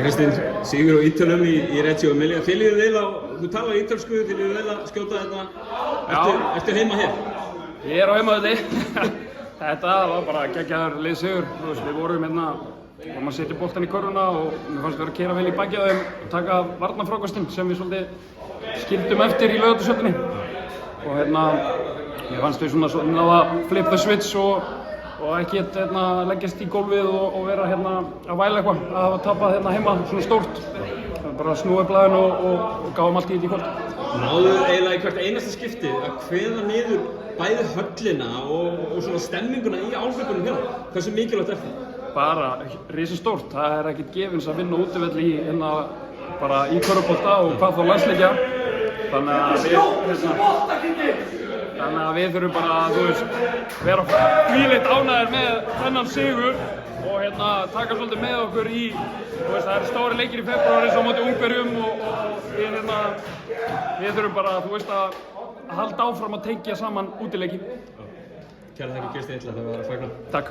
Kristinn, sigur á Ítölum í Reggio Emilia. Þið líður vel þú talar ítölsku, þið líður vel að skjóta þetta. Ertu heima hér? Ég á heimavelli. Þetta var bara geggjaður liðsigur. Við vorum að setja boltann í körfuna og mér fannst við að keyra vel í bakið á þeim og taka varnarfrákastinn sem við svolítið skildum eftir í Laugardalshöllinni. Og mér fannst við svona ná að flip the switch og ekki leggjast í gólfið og vera að væla eitthvað að hafa tapað heima svona stórt. Bara snúa blaðinu og gáum allt í þetta í kvöld. Náðu eiginlega í hvert einasta skipti að kveða niður bæði höllina og svona stemminguna í áhlaupunum hérna. Hversu mikilvægt er það? Bara risastórt. Það er ekkert gefins að vinna útivelli bara í körfubolta og hvað þá landsleikja. Þannig að við þurfum bara að vera þvílíkt ánægðir með þennan sigur og taka svolítið með okkur í það eru stóri leikir í febrúar eins og á móti Ungverjum og við þurfum bara að halda áfram að tengja saman útileiki. Kærar þakkir Kristinn, það var að fagna. Takk.